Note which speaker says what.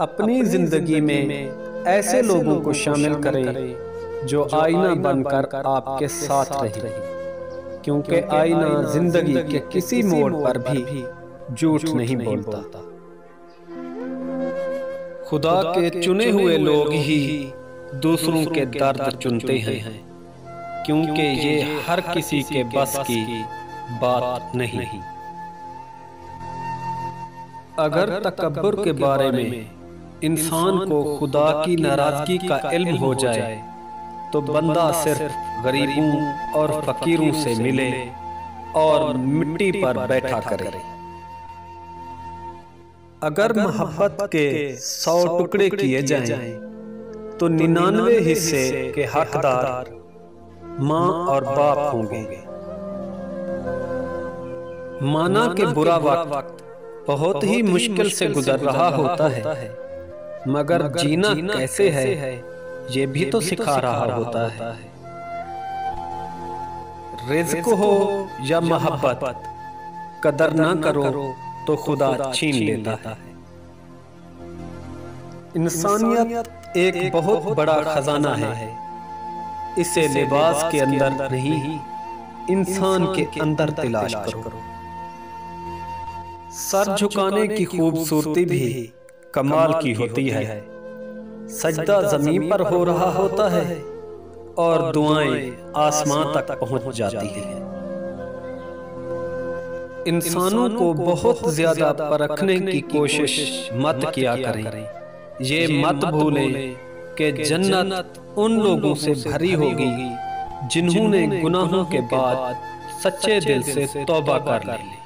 Speaker 1: अपनी जिंदगी में ऐसे लोगों को शामिल करें जो आईना बनकर आपके साथ रहे, क्योंकि आईना जिंदगी के किसी मोड़ पर भी झूठ नहीं बोलता। खुदा के चुने हुए लोग ही दूसरों के दर्द चुनते हैं, क्योंकि ये हर किसी के बस की बात नहीं। अगर तकब्बुर के बारे में इंसान को खुदा की नाराजगी का इल्म हो जाए तो बंदा सिर्फ गरीबों और फकीरों से मिले और मिट्टी पर बैठा करे। अगर मोहब्बत के 100 टुकड़े किए जाएं, तो 99 हिस्से के हकदार माँ और बाप होंगे। माना कि बुरा वक्त बहुत ही मुश्किल से गुजर रहा होता है, मगर जीना कैसे है ये भी तो सिखा रहा होता है। रिज़्क हो या मोहब्बत, कदर ना करो तो खुदा छीन लेता है। इंसानियत एक बहुत बड़ा खजाना है। इसे लिबास के अंदर नहीं, इंसान के अंदर तलाश करो। सर झुकाने की खूबसूरती भी कमाल की होती है। सजदा जमीन पर हो रहा होता है और दुआएं आसमान तक पहुंच जाती हैं। इंसानों को बहुत ज्यादा परखने की कोशिश मत किया करें। ये मत भूलें कि जन्नत उन लोगों से भरी होगी जिन्होंने गुनाहों के बाद सच्चे दिल से तौबा कर ली।